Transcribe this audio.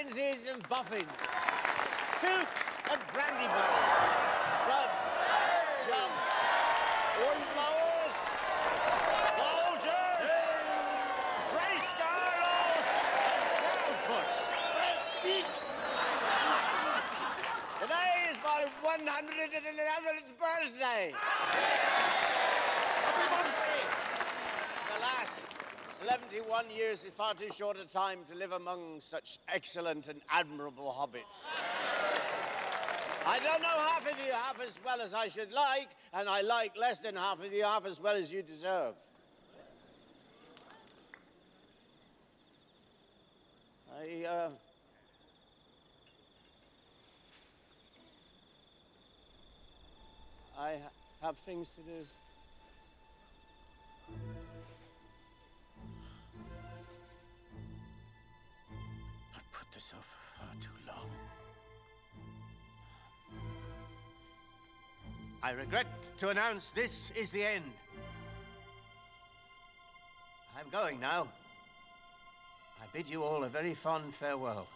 vagginses and boffins, toots and brandybuks, grubs, jobs, wallflowers, vultures, grey scarrows, and brownfoots. Today is my 111th birthday. The last 71 years is far too short a time to live among such excellent and admirable hobbits. I don't know half of you half as well as I should like, and I like less than half of you half as well as you deserve. I have things to do. I've put this off for far too long. I regret to announce this is the end. I'm going now. I bid you all a very fond farewell.